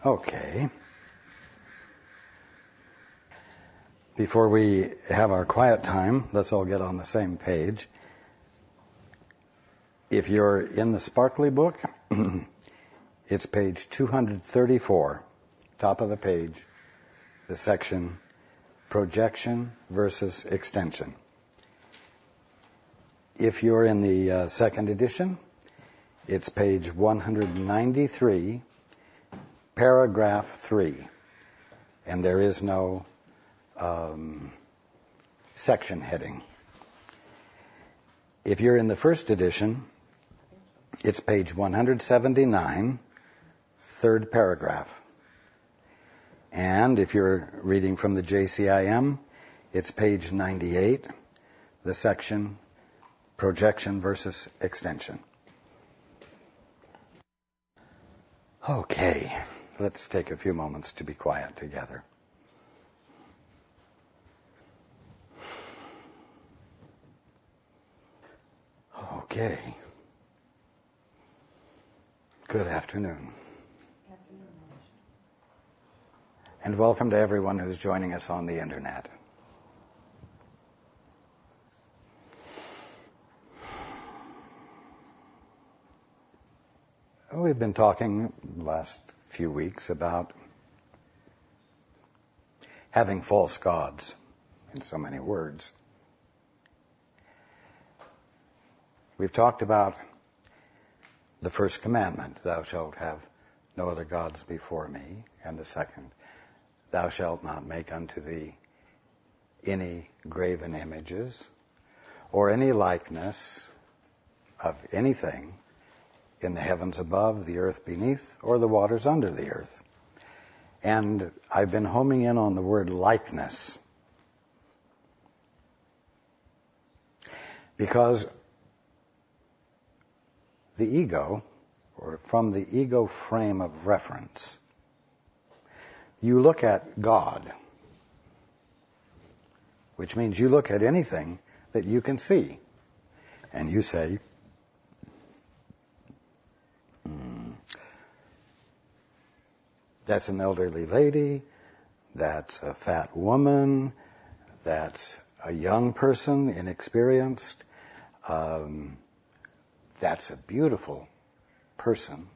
Okay. Before we have our quiet time, let's all get on the same page. If you're in the Sparkly book, it's page 234, top of the page, the section Projection versus Extension. If you're in the second edition, it's page 193, paragraph 3, and there is no section heading. If you're in the first edition, it's page 179, third paragraph. And if you're reading from the JCIM, it's page 98, the section Projection versus Extension. Okay, let's take a few moments to be quiet together. Okay. Good afternoon. And welcome to everyone who's joining us on the internet. We've been talking the last few weeks about having false gods, in so many words. We've talked about the first commandment, thou shalt have no other gods before me, and the second, thou shalt not make unto thee any graven images or any likeness of anything in the heavens above, the earth beneath, or the waters under the earth. And I've been homing in on the word likeness, because the ego, or from the ego frame of reference, you look at God, which means you look at anything that you can see, and you say, that's an elderly lady, that's a fat woman, that's a young person, inexperienced, that's a beautiful person.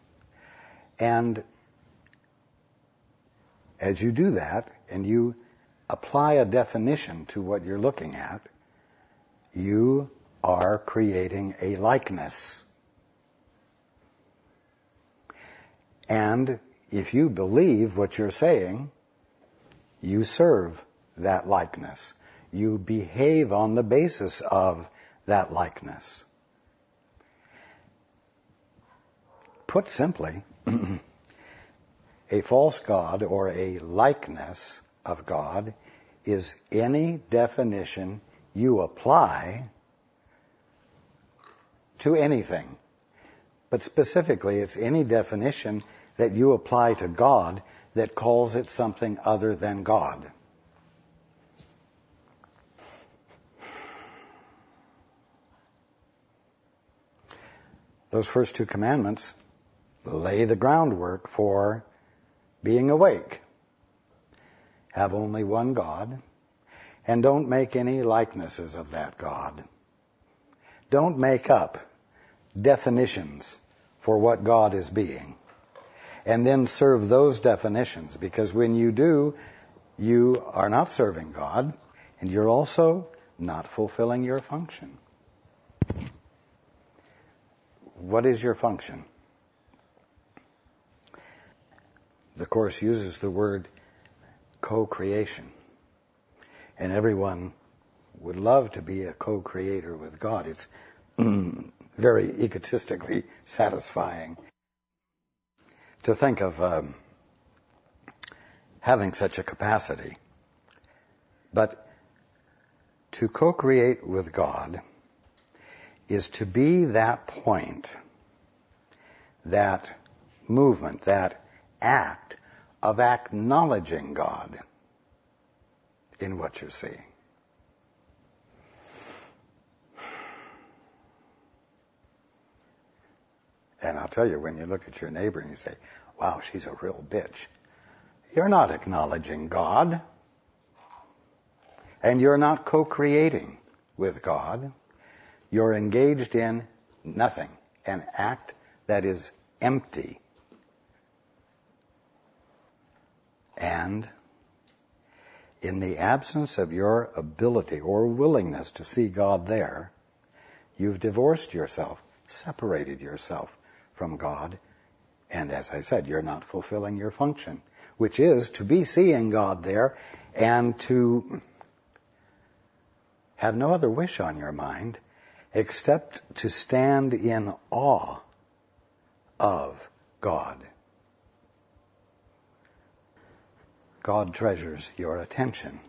And as you do that, and you apply a definition to what you're looking at, you are creating a likeness. And if you believe what you're saying, you serve that likeness. You behave on the basis of that likeness. Put simply, a false god or a likeness of God is any definition you apply to anything. But specifically, it's any definition that you apply to God that calls it something other than God. Those first two commandments lay the groundwork for being awake. Have only one God, and don't make any likenesses of that God. Don't make up definitions for what God is being, and then serve those definitions, because when you do, you are not serving God, and you're also not fulfilling your function. What is your function? The Course uses the word co-creation. And everyone would love to be a co-creator with God. It's very egotistically satisfying to think of having such a capacity. But to co-create with God is to be that point, that movement, that act of acknowledging God in what you're seeing. And I'll tell you, when you look at your neighbor and you say, wow, she's a real bitch, you're not acknowledging God. And you're not co-creating with God. You're engaged in nothing, an act that is empty. And in the absence of your ability or willingness to see God there, you've divorced yourself, separated yourself from God, and as I said, you're not fulfilling your function, which is to be seeing God there and to have no other wish on your mind except to stand in awe of God. God treasures your attention,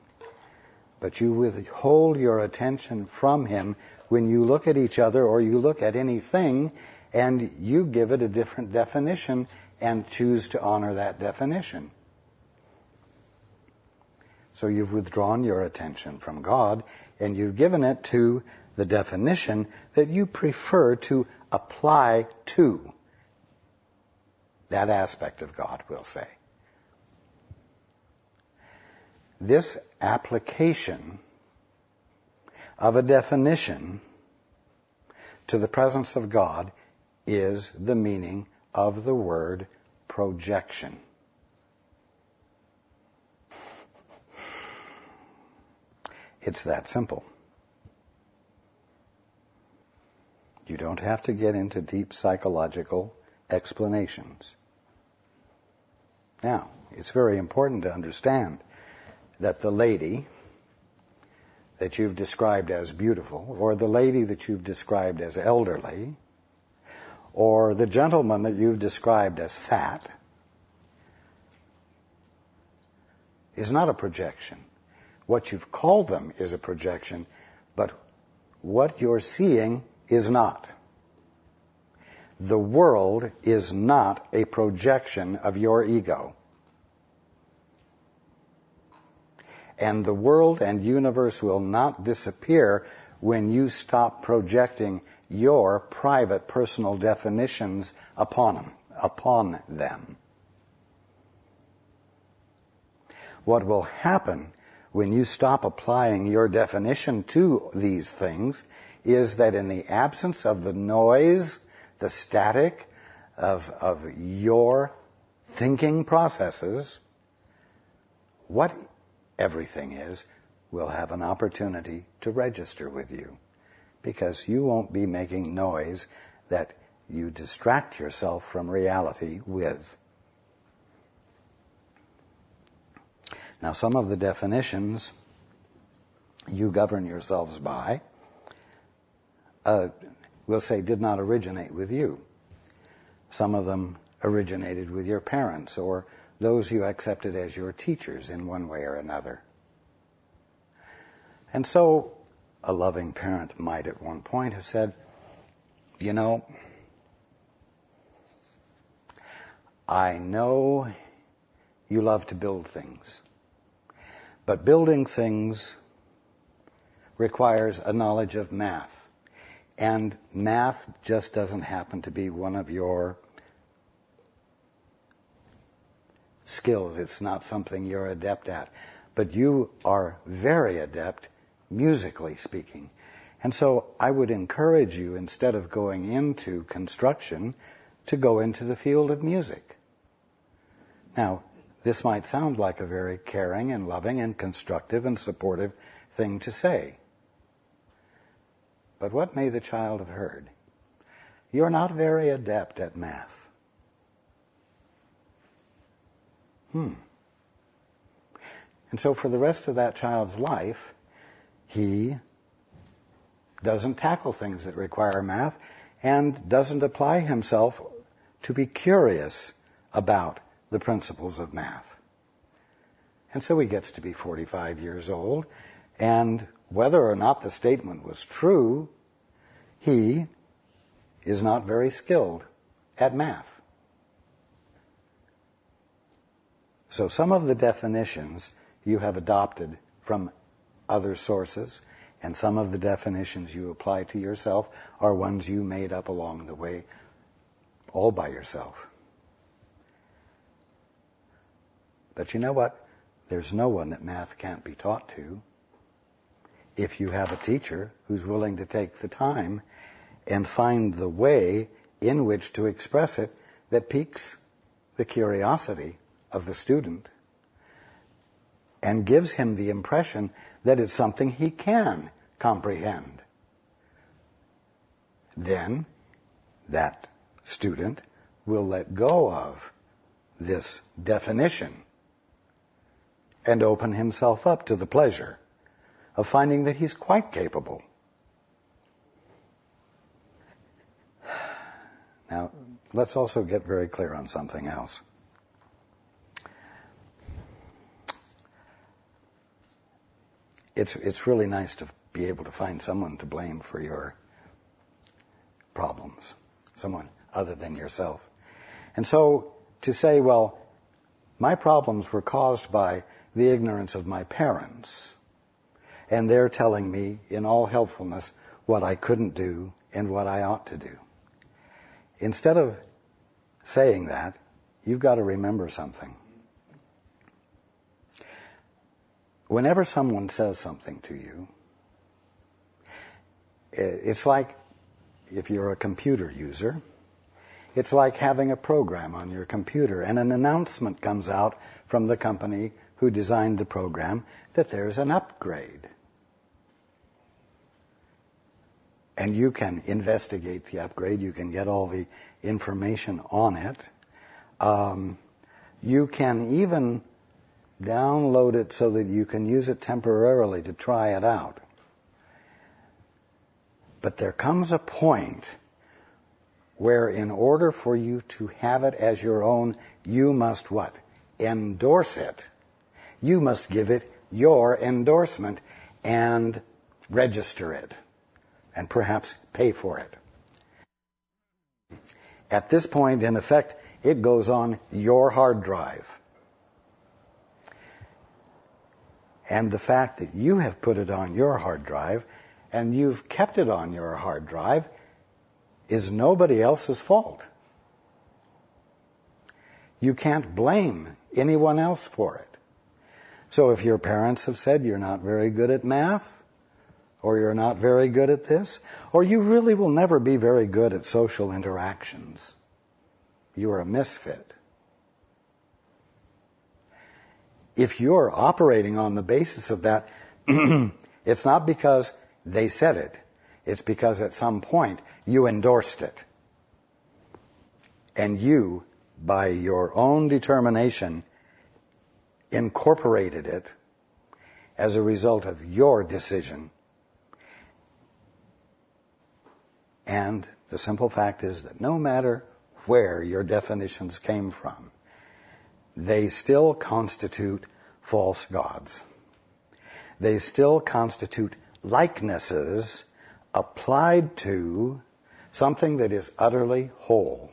but you withhold your attention from Him when you look at each other or you look at anything and you give it a different definition and choose to honor that definition. So you've withdrawn your attention from God and you've given it to the definition that you prefer to apply to that aspect of God, we'll say. This application of a definition to the presence of God is the meaning of the word projection. It's that simple. You don't have to get into deep psychological explanations. Now, it's very important to understand that the lady that you've described as beautiful, or the lady that you've described as elderly, or the gentleman that you've described as fat, is not a projection. What you've called them is a projection, but what you're seeing is not. The world is not a projection of your ego. And the world and universe will not disappear when you stop projecting your private personal definitions upon them. What will happen when you stop applying your definition to these things is that in the absence of the noise, the static of your thinking processes, what everything is will have an opportunity to register with you, because you won't be making noise that you distract yourself from reality with. Now, some of the definitions you govern yourselves by, we'll say, did not originate with you. Some of them originated with your parents or those you accepted as your teachers in one way or another. And so a loving parent might at one point have said, you know, I know you love to build things, but building things requires a knowledge of math. And math just doesn't happen to be one of your skills. It's not something you're adept at. But you are very adept, musically speaking. And so I would encourage you, instead of going into construction, to go into the field of music. Now, this might sound like a very caring and loving and constructive and supportive thing to say. But what may the child have heard? You're not very adept at math. And so for the rest of that child's life, he doesn't tackle things that require math and doesn't apply himself to be curious about the principles of math. And so he gets to be 45 years old, and whether or not the statement was true, he is not very skilled at math. So some of the definitions you have adopted from other sources, and some of the definitions you apply to yourself are ones you made up along the way, all by yourself. But you know what? There's no one that math can't be taught to if you have a teacher who's willing to take the time and find the way in which to express it that piques the curiosity of the student and gives him the impression that it's something he can comprehend. Then that student will let go of this definition and open himself up to the pleasure of finding that he's quite capable. Now, let's also get very clear on something else. It's really nice to be able to find someone to blame for your problems, someone other than yourself. And so to say, well, my problems were caused by the ignorance of my parents, and they're telling me in all helpfulness what I couldn't do and what I ought to do. Instead of saying that, you've got to remember something. Whenever someone says something to you, it's like, if you're a computer user, it's like having a program on your computer and an announcement comes out from the company who designed the program that there's an upgrade. And you can investigate the upgrade. You can get all the information on it. You can even download it so that you can use it temporarily to try it out. But there comes a point where in order for you to have it as your own, you must what? Endorse it. You must give it your endorsement and register it and perhaps pay for it. At this point, in effect, it goes on your hard drive. And the fact that you have put it on your hard drive and you've kept it on your hard drive is nobody else's fault. You can't blame anyone else for it. So if your parents have said you're not very good at math, or you're not very good at this, or you really will never be very good at social interactions, you are a misfit. If you're operating on the basis of that, it's not because they said it. It's because at some point you endorsed it. And you, by your own determination, incorporated it as a result of your decision. And the simple fact is that no matter where your definitions came from, they still constitute false gods. They still constitute likenesses applied to something that is utterly whole,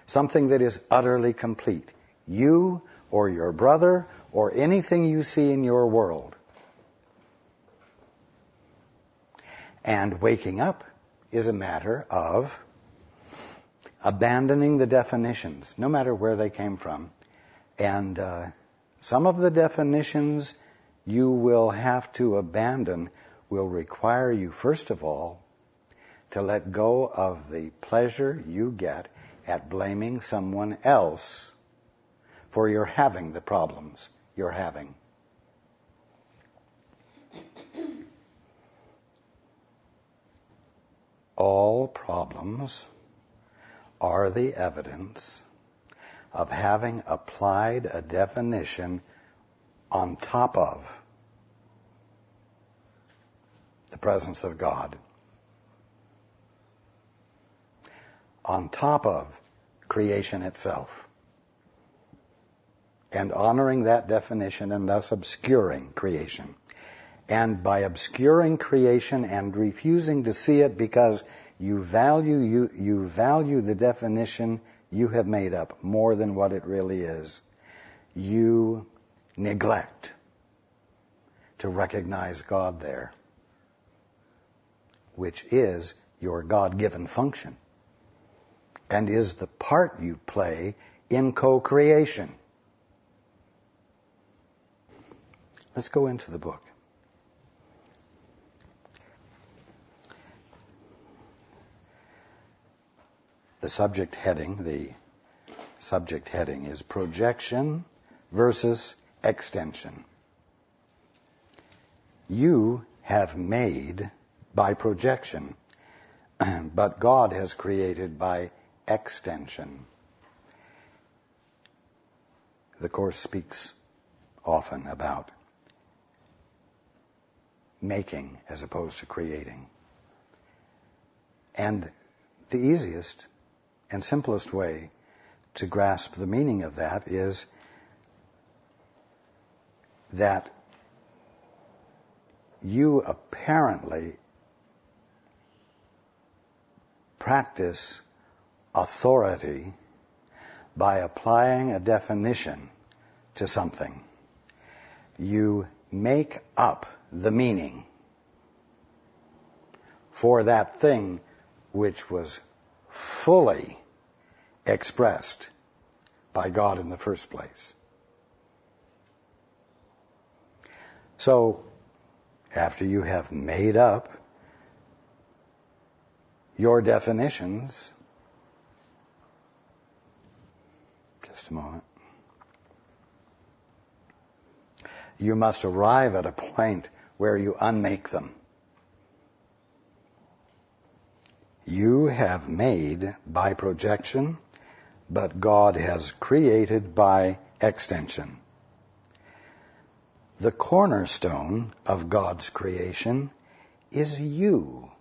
something that is utterly complete. You or your brother or anything you see in your world. And waking up is a matter of abandoning the definitions, no matter where they came from. And some of the definitions you will have to abandon will require you, first of all, to let go of the pleasure you get at blaming someone else for your having the problems you're having. All problems are the evidence of having applied a definition on top of the presence of God, on top of creation itself, and honoring that definition and thus obscuring creation. And by obscuring creation and refusing to see it because you value the definition you have made up more than what it really is, you neglect to recognize God there, which is your God-given function and is the part you play in co-creation. Let's go into the book. The subject heading is projection versus extension. You have made by projection, but God has created by extension. The Course speaks often about making as opposed to creating. And the easiest and simplest way to grasp the meaning of that is that you apparently practice authority by applying a definition to something. You make up the meaning for that thing which was fully expressed by God in the first place. So, after you have made up your definitions, just a moment, you must arrive at a point where you unmake them. You have made by projection, but God has created by extension. The cornerstone of God's creation is you.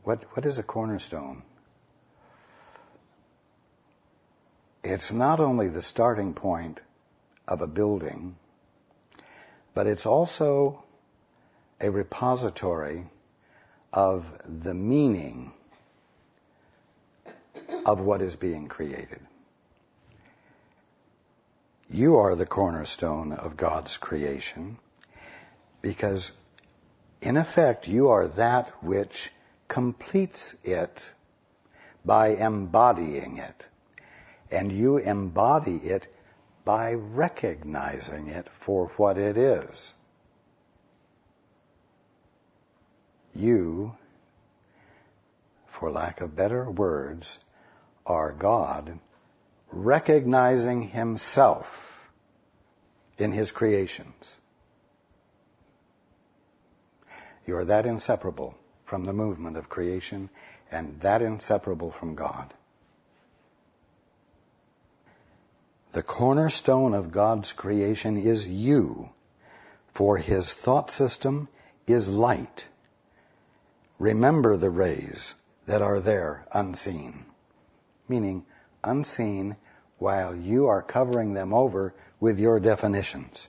What is a cornerstone? It's not only the starting point of a building, but it's also a repository of the meaning of what is being created. You are the cornerstone of God's creation because, in effect, you are that which completes it by embodying it. And you embody it by recognizing it for what it is. You, for lack of better words, are God recognizing himself in his creations. You are that inseparable from the movement of creation and that inseparable from God. The cornerstone of God's creation is you, for his thought system is light. Remember the rays that are there unseen, meaning unseen while you are covering them over with your definitions.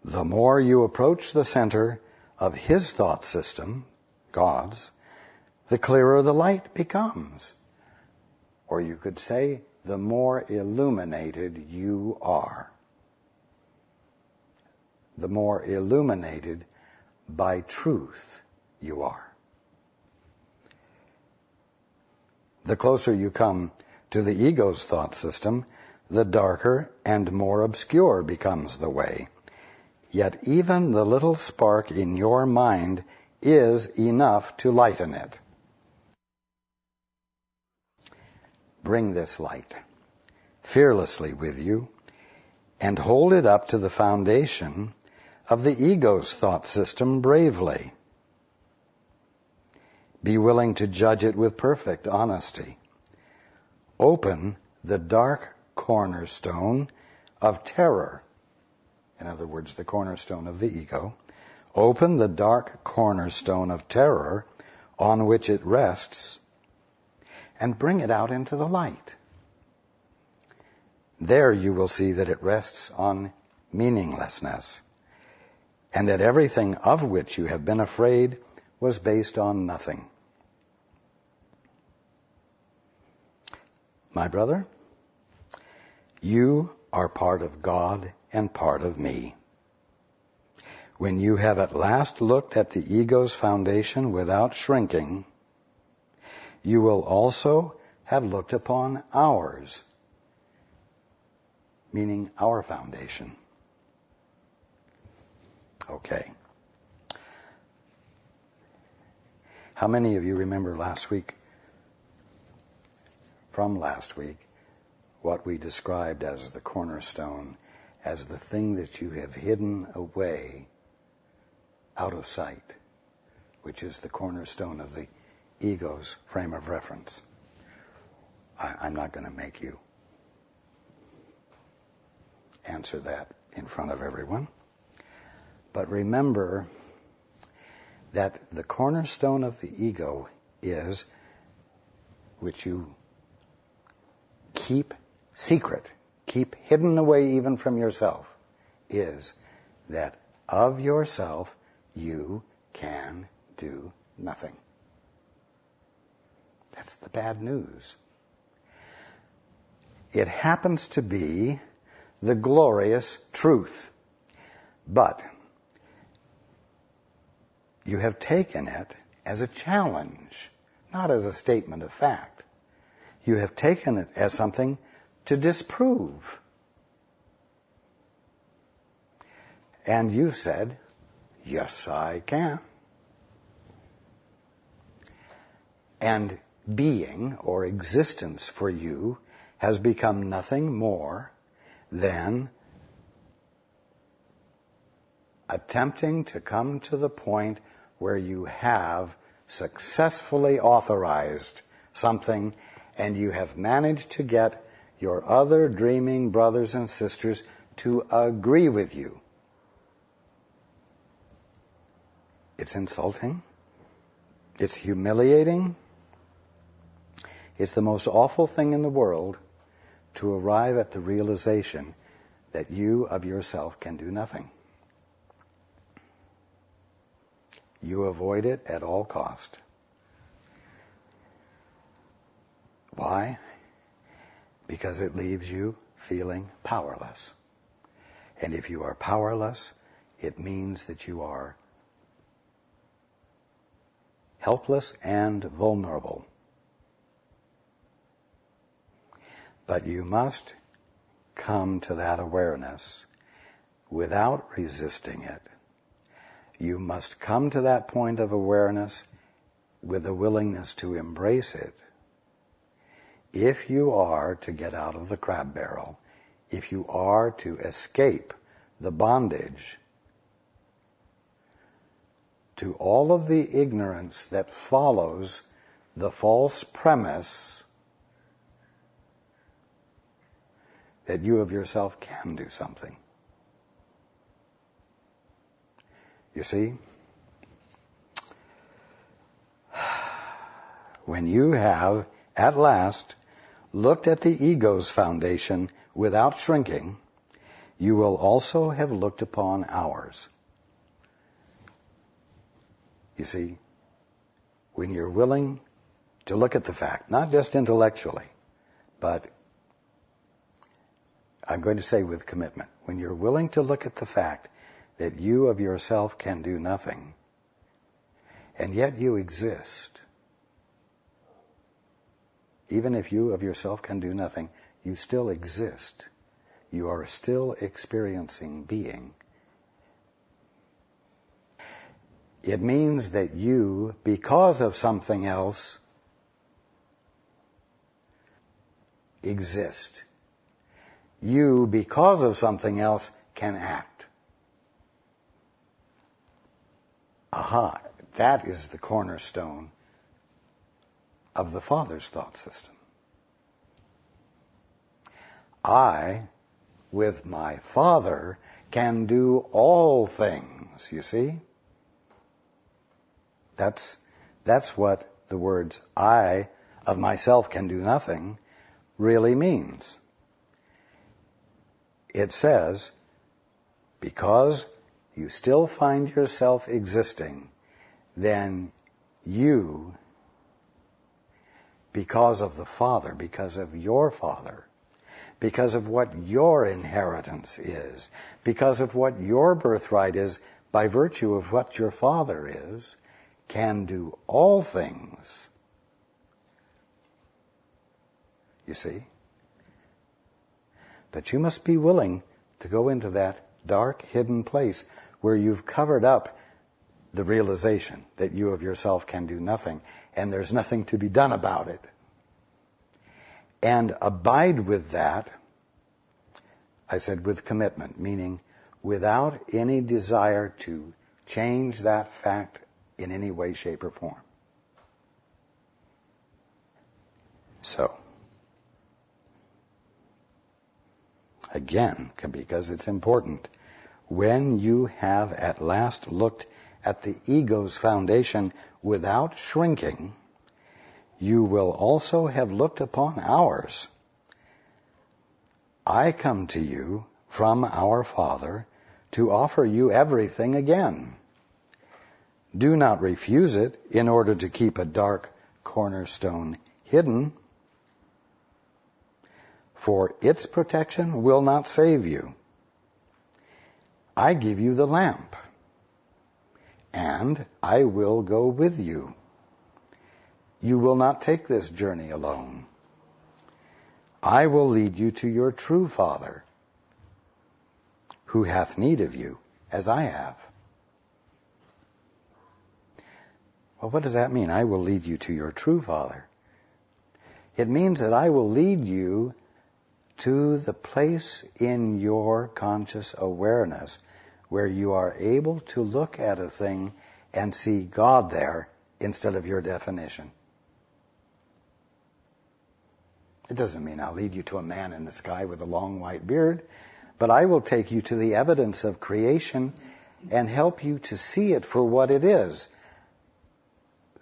The more you approach the center of his thought system, God's, the clearer the light becomes. Or you could say, the more illuminated you are. The more illuminated by truth you are. The closer you come to the ego's thought system, the darker and more obscure becomes the way. Yet even the little spark in your mind is enough to lighten it. Bring this light fearlessly with you and hold it up to the foundation of the ego's thought system bravely. Be willing to judge it with perfect honesty. Open the dark cornerstone of terror. In other words, the cornerstone of the ego. Open the dark cornerstone of terror on which it rests and bring it out into the light. There you will see that it rests on meaninglessness and that everything of which you have been afraid was based on nothing. My brother, you are part of God and part of me. When you have at last looked at the ego's foundation without shrinking, you will also have looked upon ours, meaning our foundation. Okay. How many of you remember from last week, what we described as the cornerstone, as the thing that you have hidden away out of sight, which is the cornerstone of the ego's frame of reference? I'm not going to make you answer that in front of everyone. But remember that the cornerstone of the ego is, which you keep secret, keep hidden away even from yourself, is that of yourself you can do nothing. That's the bad news. It happens to be the glorious truth, but you have taken it as a challenge, not as a statement of fact. You have taken it as something to disprove. And you've said, yes, I can. And being or existence for you has become nothing more than attempting to come to the point where you have successfully authorized something and you have managed to get your other dreaming brothers and sisters to agree with you. It's insulting. It's humiliating. It's the most awful thing in the world to arrive at the realization that you of yourself can do nothing. You avoid it at all cost. Why? Because it leaves you feeling powerless. And if you are powerless, it means that you are helpless and vulnerable. But you must come to that awareness without resisting it. You must come to that point of awareness with a willingness to embrace it. If you are to get out of the crab barrel, if you are to escape the bondage to all of the ignorance that follows the false premise that you of yourself can do something. You see, when you have at last looked at the ego's foundation without shrinking, you will also have looked upon ours. You see, when you're willing to look at the fact, not just intellectually, but I'm going to say with commitment, when you're willing to look at the fact that you of yourself can do nothing, and yet you exist. Even if you of yourself can do nothing, you still exist. You are still experiencing being. It means that you, because of something else, exist. You, because of something else, can act. Aha, that is the cornerstone of the Father's thought system. I, with my Father, can do all things, you see? That's what the words, I of myself can do nothing, really means. It says, because you still find yourself existing, then you, because of the Father, because of your Father, because of what your inheritance is, because of what your birthright is, by virtue of what your Father is, can do all things. You see? But you must be willing to go into that dark, hidden place where you've covered up the realization that you of yourself can do nothing, and there's nothing to be done about it. And abide with that, I said with commitment, meaning without any desire to change that fact in any way, shape, or form. So, again, because it's important, when you have at last looked at the ego's foundation without shrinking, you will also have looked upon ours. I come to you from our Father to offer you everything again. Do not refuse it in order to keep a dark cornerstone hidden, for its protection will not save you. I give you the lamp, and I will go with you. You will not take this journey alone. I will lead you to your true Father, who hath need of you, as I have. Well, what does that mean? I will lead you to your true Father. It means that I will lead you to the place in your conscious awareness where you are able to look at a thing and see God there instead of your definition. It doesn't mean I'll lead you to a man in the sky with a long white beard, but I will take you to the evidence of creation and help you to see it for what it is.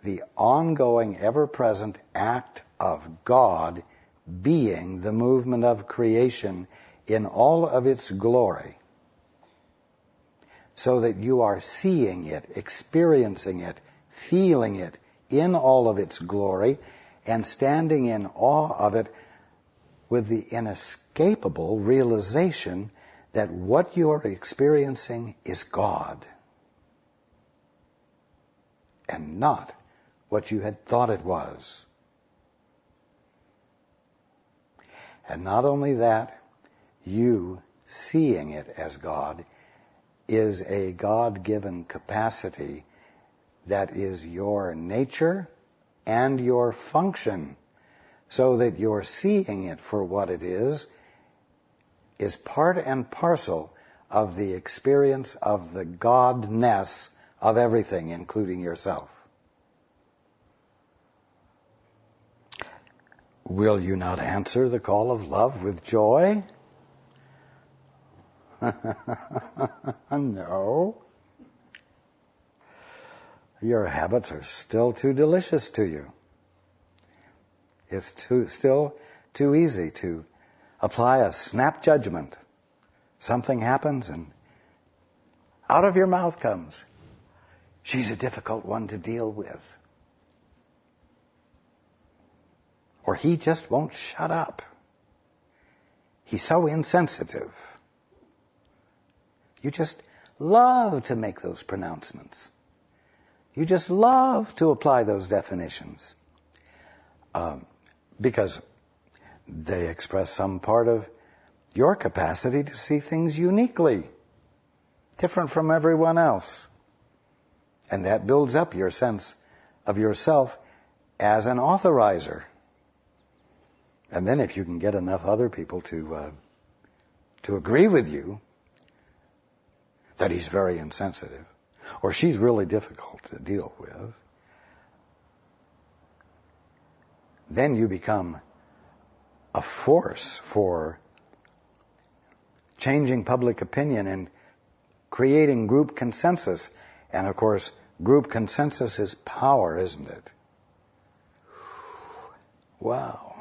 The ongoing, ever-present act of God being the movement of creation in all of its glory, so that you are seeing it, experiencing it, feeling it in all of its glory, and standing in awe of it with the inescapable realization that what you are experiencing is God, and not what you had thought it was. And not only that, you seeing it as God is a God-given capacity that is your nature and your function, so that your seeing it for what it is part and parcel of the experience of the Godness of everything, including yourself. Will you not answer the call of love with joy? No. Your habits are still too delicious to you. It's still too easy to apply a snap judgment. Something happens and out of your mouth comes, she's a difficult one to deal with. Or he just won't shut up. He's so insensitive. You just love to make those pronouncements. You just love to apply those definitions. Because they express some part of your capacity to see things uniquely, different from everyone else. And that builds up your sense of yourself as an authorizer. And then if you can get enough other people to agree with you that he's very insensitive, or she's really difficult to deal with, then you become a force for changing public opinion and creating group consensus. And of course, group consensus is power, isn't it? Wow.